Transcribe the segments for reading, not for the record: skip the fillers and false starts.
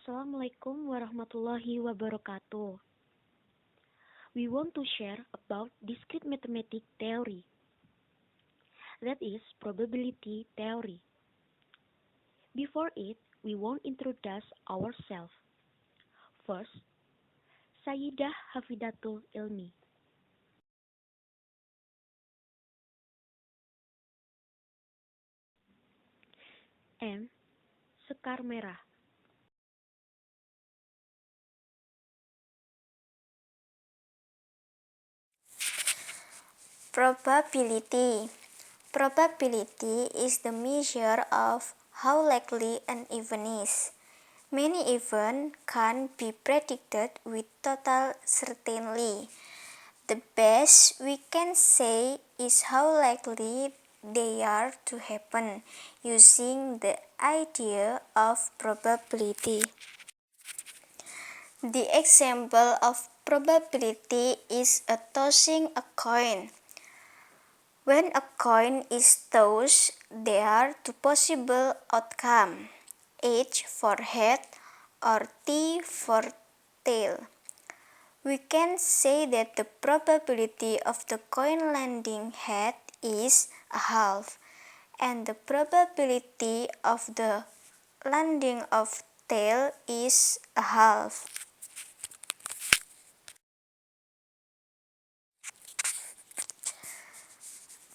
Assalamualaikum warahmatullahi wabarakatuh. We want to share about discrete mathematics theory, that is probability theory. Before it, we want introduce ourselves. First, Sayyidah Hafidatul Ilmi. M. Sekar Merah. Probability. Probability is the measure of how likely an event is. Many events can't be predicted with total certainty. The best we can say is how likely they are to happen using the idea of probability. The example of probability is a tossing a coin. When a coin is tossed, there are two possible outcomes, H for head or T for tail. We can say that the probability of the coin landing head is a half, and the probability of the landing of tail is a half.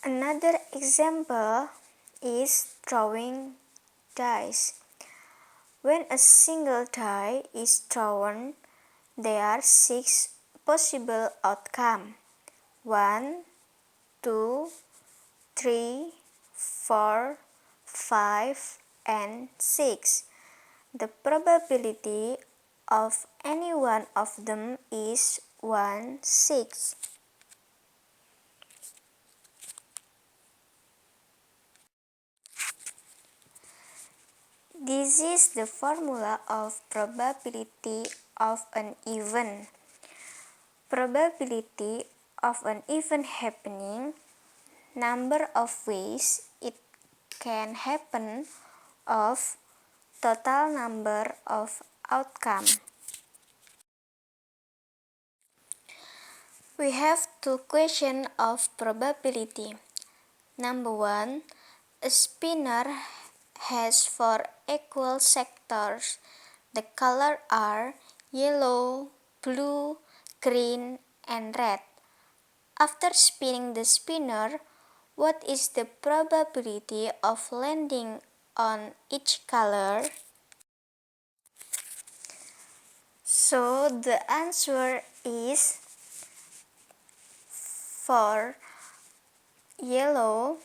Another example is throwing dice. When a single die is thrown, there are 6 possible outcomes: 1, 2, 3, 4, 5, and 6. The probability of any one of them is 1/6. This is the formula of probability of an event. Probability of an event happening, number of ways it can happen, of total number of outcomes. We have two questions of probability. Number 1, a spinner has 4 equal sectors. The colors are yellow, blue, green, and red. After spinning the spinner, what is the probability of landing on each color? So the answer is for yellow,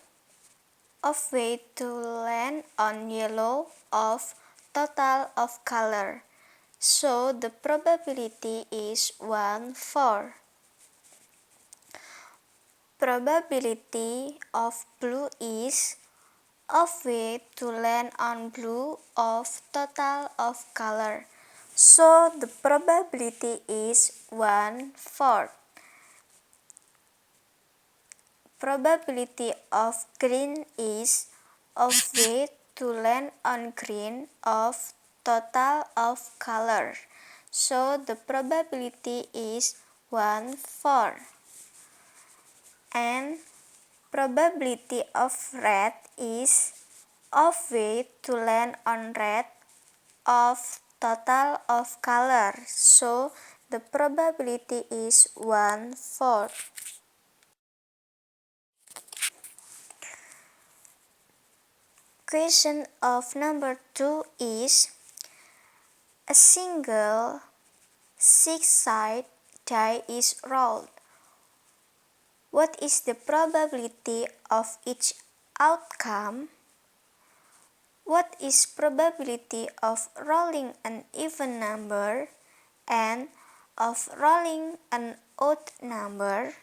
of way to land on yellow of total of color. So the probability is 1/4. Probability of blue is of way to land on blue of total of color. So the probability is 1/4. Probability of green is of way to land on green of total of color. So the probability is 1/4. And probability of red is of way to land on red of total of color. So the probability is 1/4. Question of number 2 is, a single 6-sided die is rolled. What is the probability of each outcome? What is probability of rolling an even number and of rolling an odd number?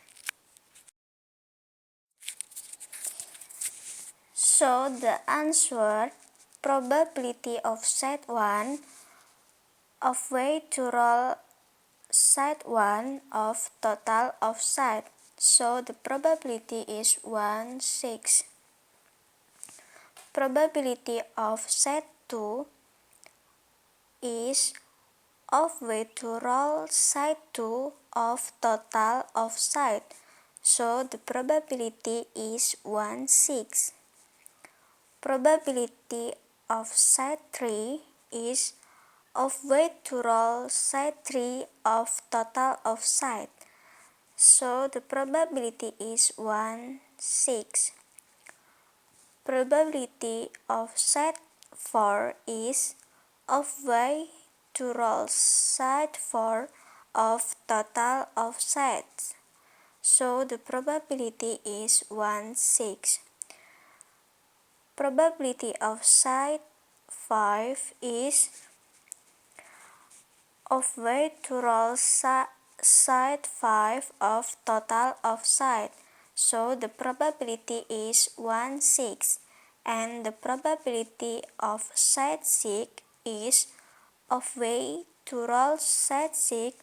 So the answer, probability of side 1 of way to roll side 1 of total of side. So the probability is 1/6. Probability of side 2 is of way to roll side 2 of total of side, so the probability is 1/6. Probability of side 3 is of way to roll side 3 of total of side, so the probability is 1/6. Probability of side 4 is of way to roll side 4 of total of sides, so the probability is 1/6. Probability of side 5 is of way to roll side 5 of total of side, so the probability is 1/6, and the probability of side 6 is of way to roll side 6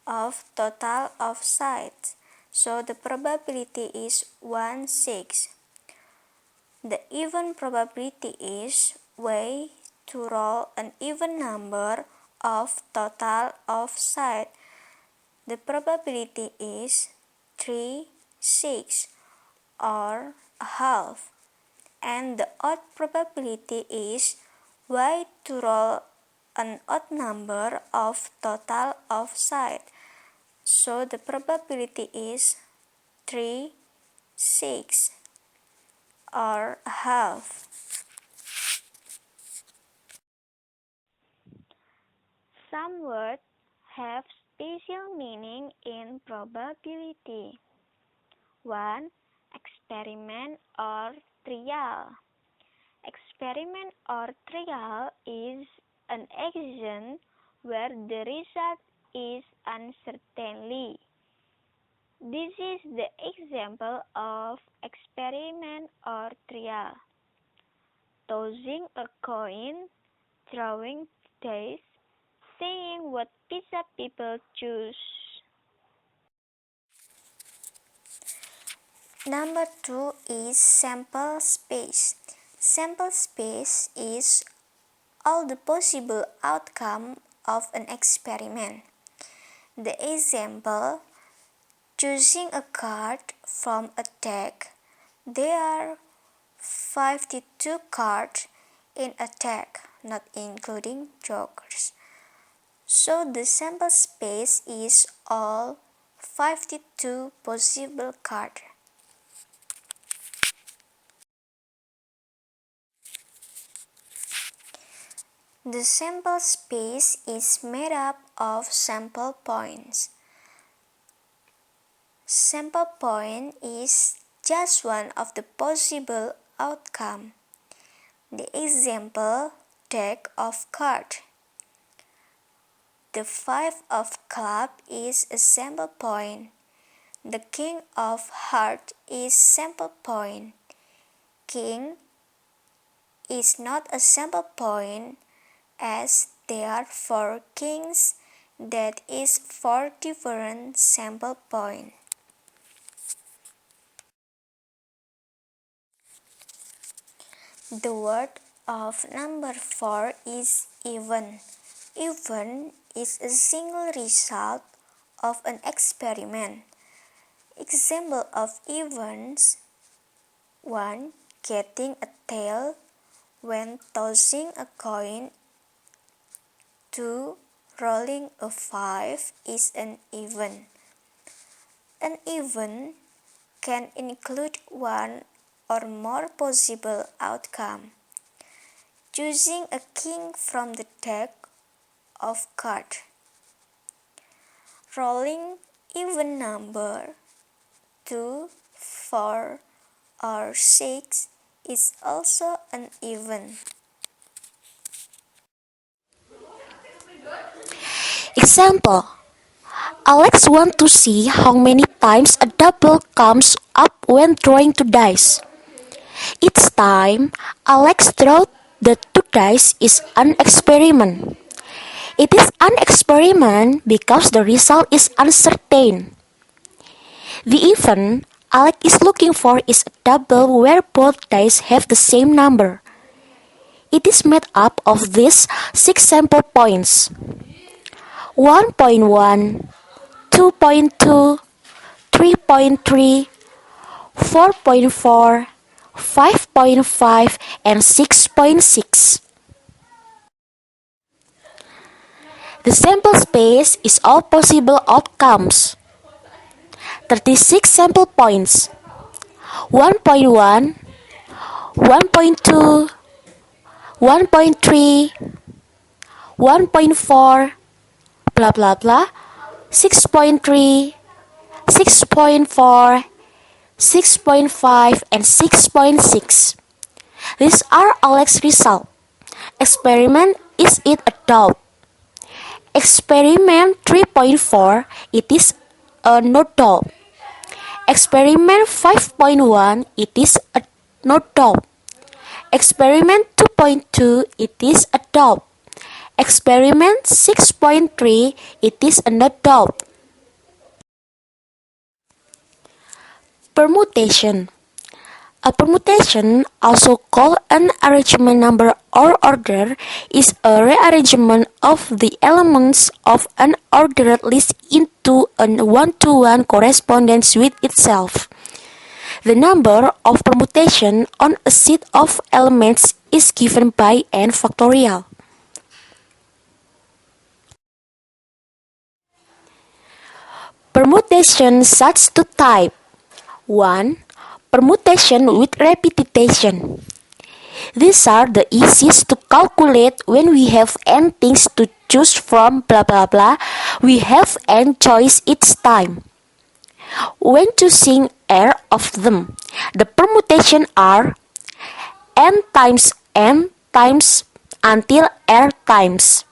of total of sides, so the probability is 1/6. The even probability is way to roll an even number of total of side. The probability is 3/6 or a half, and the odd probability is way to roll an odd number of total of side, so the probability is 3/6 or a half. Some words have special meaning in probability. 1. Experiment or trial. Experiment or trial is an action where the result is uncertainly. This is the example of experiment or trial. Tossing a coin, throwing dice, seeing what pizza people choose. Number 2 is sample space. Sample space is all the possible outcome of an experiment. The example, choosing a card from a deck. There are 52 cards in a deck, not including jokers. So the sample space is all 52 possible cards. The sample space is made up of sample points. Sample point is just one of the possible outcomes. The example, deck of cards. The 5 of clubs is a sample point. The king of hearts is sample point. King is not a sample point as there are 4 kings, that is 4 different sample points. The word of number 4 is even. Even is a single result of an experiment. Example of events: 1. Getting a tail when tossing a coin. 2. Rolling a 5 is an event. An event can include one or more possible outcomes. Choosing a king from the deck of cards. Rolling even number 2, 4, or 6 is also an event. Example: Alex wants to see how many times a double comes up when throwing 2 dice. Each time Alex throws the 2 dice is an experiment. It is an experiment because the result is uncertain. The event Alex is looking for is a double where both dice have the same number. It is made up of these 6 sample points: 1.1, 2.2, 3.3, 4.4, 5.5, and 6.6. The sample space is all possible outcomes. 36 sample points: 1.1, 1.2, 1.3, 1.4, blah blah blah, 6.3, 6.4, 6.5, and 6.6. These are Alex's results. Experiment: is it a doubt? Experiment 3.4, it is a no doubt. Experiment 5.1, it is a no doubt. Experiment 2.2, it is a doubt. Experiment 6.3, it is a no doubt. Permutation. A permutation, also called an arrangement number or order, is a rearrangement of the elements of an ordered list into a one-to-one correspondence with itself. The number of permutation on a set of elements is given by n factorial. Permutation such to type: 1. Permutation with repetition. These are the easiest to calculate when we have n things to choose from blah blah blah. We have n choice each time. When choosing r of them, the permutation are n times until r times.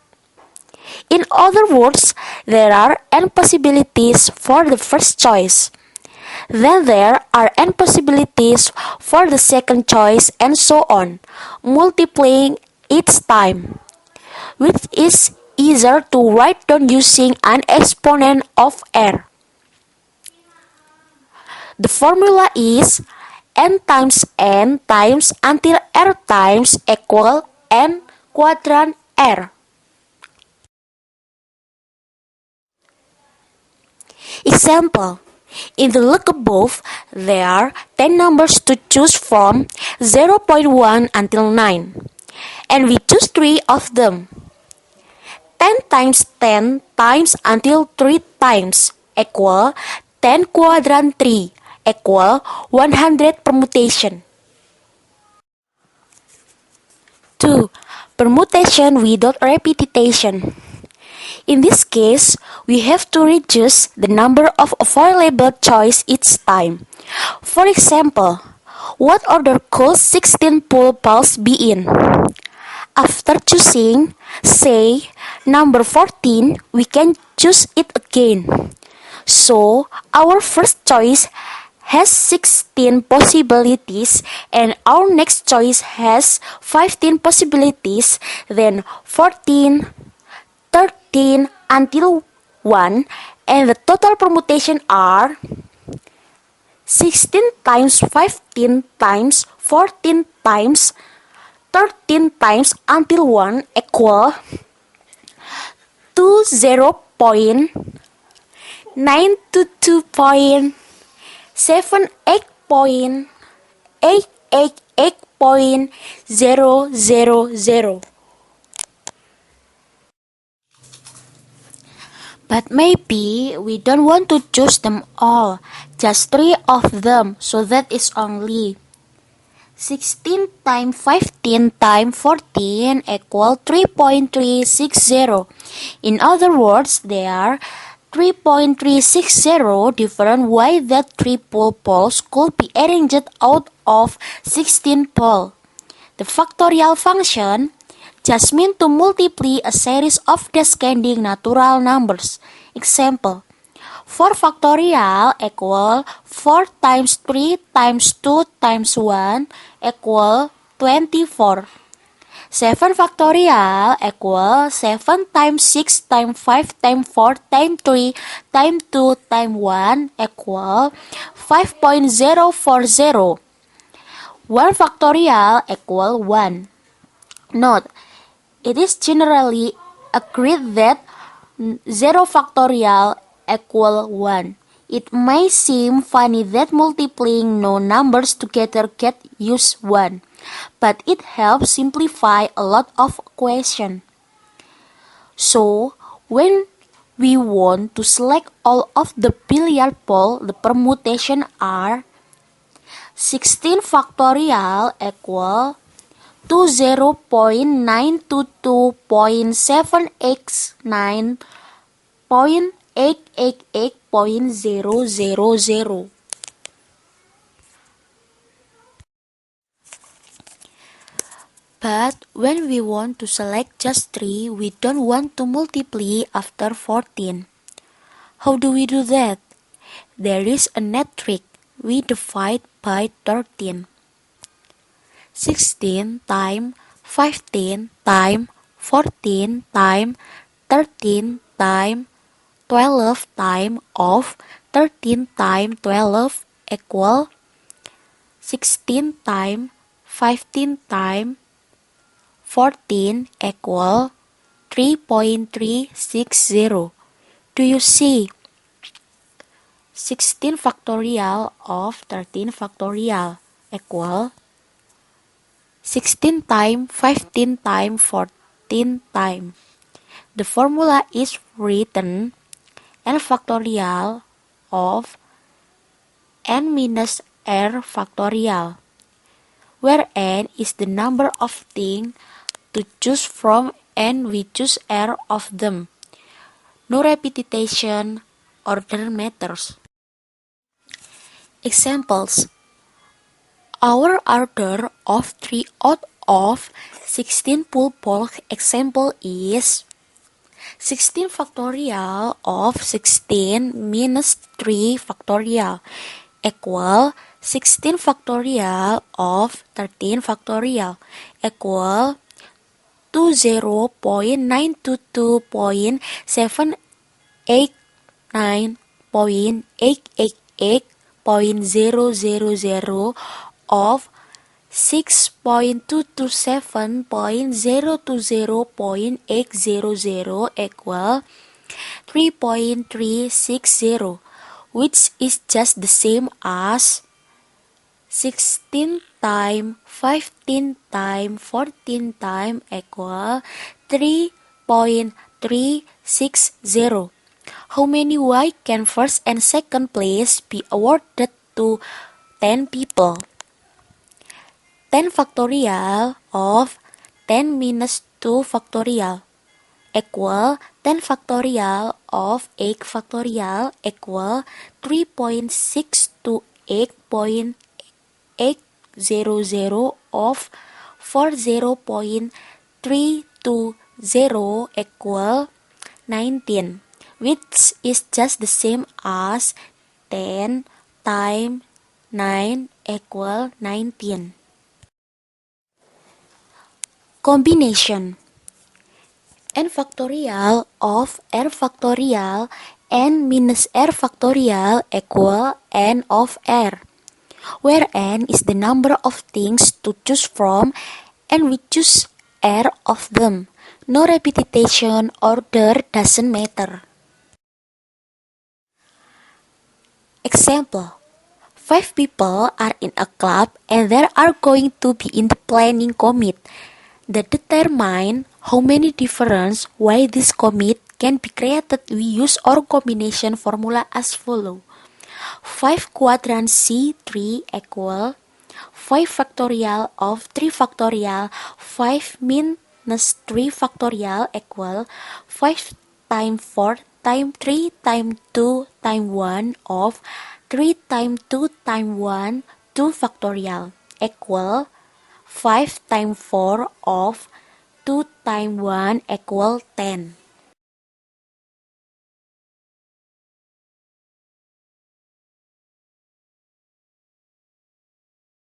In other words, there are n possibilities for the first choice. Then there are n possibilities for the second choice, and so on, multiplying each time, which is easier to write down using an exponent of r. The formula is n times until r times equal n quadrant r. Example: in the log above, there are 10 numbers to choose from 0.1 until 9, and we choose 3 of them. 10 times 10 times until 3 times equal 10 quadrant 3 equal 100 permutation. 2. Permutation without repetition. In this case, we have to reduce the number of available choice each time. For example, what order could 16 pool balls be in? After choosing, say, number 14, we can choose it again. So, our first choice has 16 possibilities and our next choice has 15 possibilities, then 14, 13 until 1, and the total permutation are 16 times 15 times 14 times 13 times until 1 equal 20.922.888.000. But maybe we don't want to choose them all, just 3 of them, so that is only 16 times 15 times 14 equal 3.360. In other words, there are 3.360 different ways that 3 pool balls could be arranged out of 16 balls. The factorial function just means to multiply a series of descending natural numbers. Example: 4 factorial equal 4 times 3 times 2 times 1 equal 24. 7 factorial equal 7 times 6 times 5 times 4 times 3 times 2 times 1 equal 5.040. 1 factorial equal 1. Note: it is generally agreed that 0 factorial equal 1. It may seem funny that multiplying no numbers together get used 1, but it helps simplify a lot of equations. So, when we want to select all of the billiard ball, the permutation are 16 factorial equal 20.922.7x9.888.000. But when we want to select just 3, we don't want to multiply after 14. How do we do that? There is a net trick. We divide by 13. 16 times 15 times 14 times 13 times 12 times of 13 times 12 equal 16 times 15 times 14 equal 3.360. Do you see? 16 factorial of 13 factorial equal 16 times 15 times 14 times. The formula is written n factorial of n minus r factorial, where n is the number of things to choose from and we choose r of them. No repetition order matters. Examples: our order of 3 out of 16 pool ball example is 16 factorial of 16 minus 3 factorial equal 16 factorial of 13 factorial equal 20.922.788.888.000 of 6.227.020.800 equal 3.360, which is just the same as 16 times 15 times 14 times equal 3.360. How many Y can first and second place be awarded to 10 people? 10 factorial of 10 minus 2 factorial equal 10 factorial of 8 factorial equal 3.628.800 of 40.320 equal 19, which is just the same as 10 times 9 equal 19. Combination: n factorial of r factorial n minus r factorial equal n of r, where n is the number of things to choose from and we choose r of them. No repetition order doesn't matter. Example: 5 people are in a club and they are going to be in the planning committee. That determine how many different ways this committee can be created. We use our combination formula as follows. 5 quadrant C3 equal 5 factorial of 3 factorial 5 minus 3 factorial equal 5 times 4 times 3 times 2 times 1 of 3 times 2 times 1 2 factorial equal 5 times 4 of 2 times 1 equal 10.